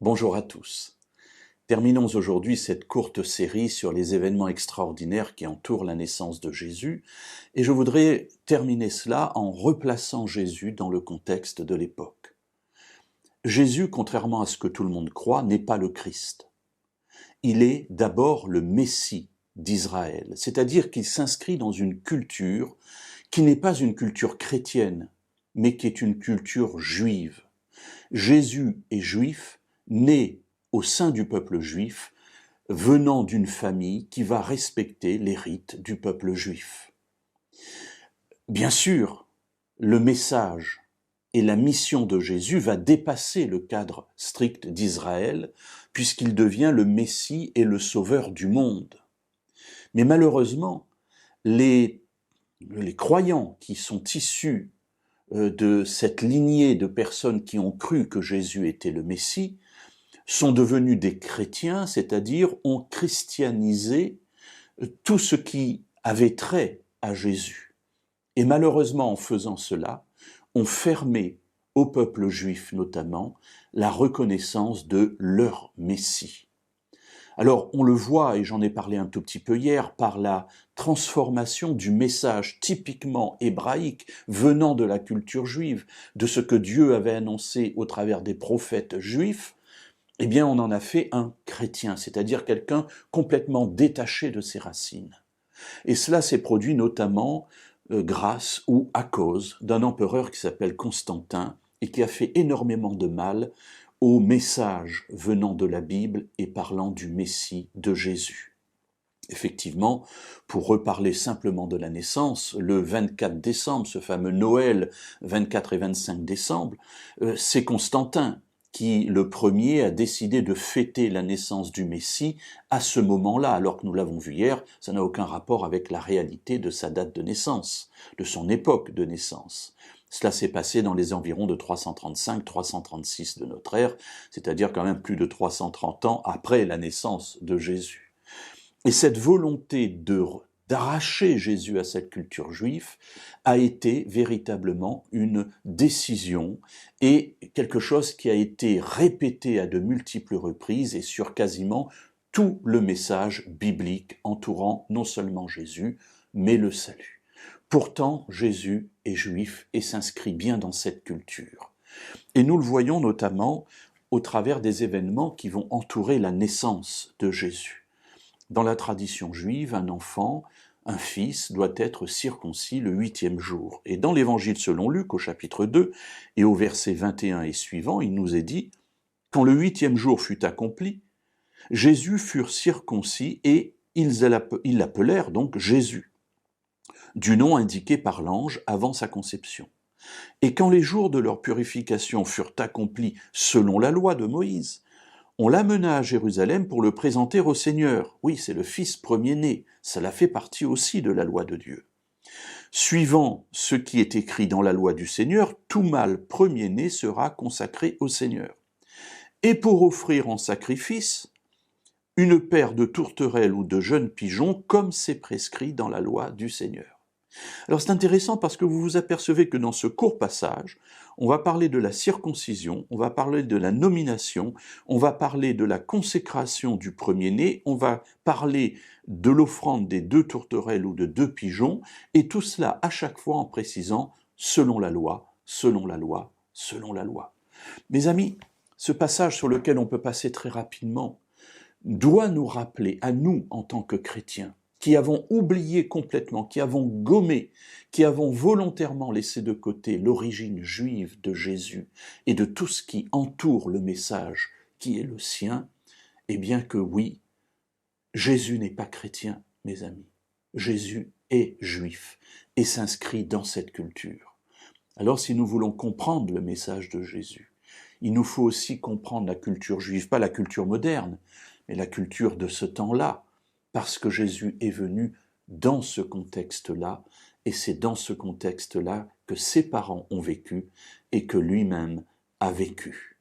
Bonjour à tous. Terminons aujourd'hui cette courte série sur les événements extraordinaires qui entourent la naissance de Jésus, et je voudrais terminer cela en replaçant Jésus dans le contexte de l'époque. Jésus, contrairement à ce que tout le monde croit, n'est pas le Christ. Il est d'abord le Messie d'Israël, c'est-à-dire qu'il s'inscrit dans une culture qui n'est pas une culture chrétienne, mais qui est une culture juive. Jésus est juif, né au sein du peuple juif, venant d'une famille qui va respecter les rites du peuple juif. Bien sûr, le message et la mission de Jésus va dépasser le cadre strict d'Israël, puisqu'il devient le Messie et le Sauveur du monde. Mais malheureusement, les croyants qui sont issus de cette lignée de personnes qui ont cru que Jésus était le Messie, sont devenus des chrétiens, c'est-à-dire ont christianisé tout ce qui avait trait à Jésus. Et malheureusement, en faisant cela, ont fermé au peuple juif notamment la reconnaissance de leur Messie. Alors, on le voit, et j'en ai parlé un tout petit peu hier, par la transformation du message typiquement hébraïque venant de la culture juive, de ce que Dieu avait annoncé au travers des prophètes juifs, eh bien, on en a fait un chrétien, c'est-à-dire quelqu'un complètement détaché de ses racines. Et cela s'est produit notamment grâce ou à cause d'un empereur qui s'appelle Constantin et qui a fait énormément de mal au message venant de la Bible et parlant du Messie de Jésus. Effectivement, pour reparler simplement de la naissance, le 24 décembre, ce fameux Noël 24 et 25 décembre, c'est Constantin qui, le premier, a décidé de fêter la naissance du Messie à ce moment-là, alors que nous l'avons vu hier, ça n'a aucun rapport avec la réalité de sa date de naissance, de son époque de naissance. Cela s'est passé dans les environs de 335-336 de notre ère, c'est-à-dire quand même plus de 330 ans après la naissance de Jésus. Et cette volonté d'arracher Jésus à cette culture juive a été véritablement une décision et quelque chose qui a été répété à de multiples reprises et sur quasiment tout le message biblique entourant non seulement Jésus, mais le salut. Pourtant, Jésus est juif et s'inscrit bien dans cette culture. Et nous le voyons notamment au travers des événements qui vont entourer la naissance de Jésus. Dans la tradition juive, un enfant, un fils, doit être circoncis le 8e jour. Et dans l'évangile selon Luc, au chapitre 2, et au verset 21 et suivant, il nous est dit « Quand le 8e jour fut accompli, Jésus fut circoncis et ils l'appelèrent donc Jésus, du nom indiqué par l'ange avant sa conception. Et quand les jours de leur purification furent accomplis selon la loi de Moïse, on l'amena à Jérusalem pour le présenter au Seigneur. Oui, c'est le fils premier-né, cela fait partie aussi de la loi de Dieu. Suivant ce qui est écrit dans la loi du Seigneur, tout mâle premier-né sera consacré au Seigneur. Et pour offrir en sacrifice, une paire de tourterelles ou de jeunes pigeons, comme c'est prescrit dans la loi du Seigneur. Alors c'est intéressant parce que vous vous apercevez que dans ce court passage, on va parler de la circoncision, on va parler de la nomination, on va parler de la consécration du premier-né, on va parler de l'offrande des 2 tourterelles ou de 2 pigeons, et tout cela à chaque fois en précisant selon la loi, selon la loi, selon la loi. Mes amis, ce passage sur lequel on peut passer très rapidement doit nous rappeler à nous en tant que chrétiens, qui avons oublié complètement, qui avons gommé, qui avons volontairement laissé de côté l'origine juive de Jésus et de tout ce qui entoure le message qui est le sien, eh bien que oui, Jésus n'est pas chrétien, mes amis. Jésus est juif et s'inscrit dans cette culture. Alors si nous voulons comprendre le message de Jésus, il nous faut aussi comprendre la culture juive, pas la culture moderne, mais la culture de ce temps-là, parce que Jésus est venu dans ce contexte-là, et c'est dans ce contexte-là que ses parents ont vécu et que lui-même a vécu.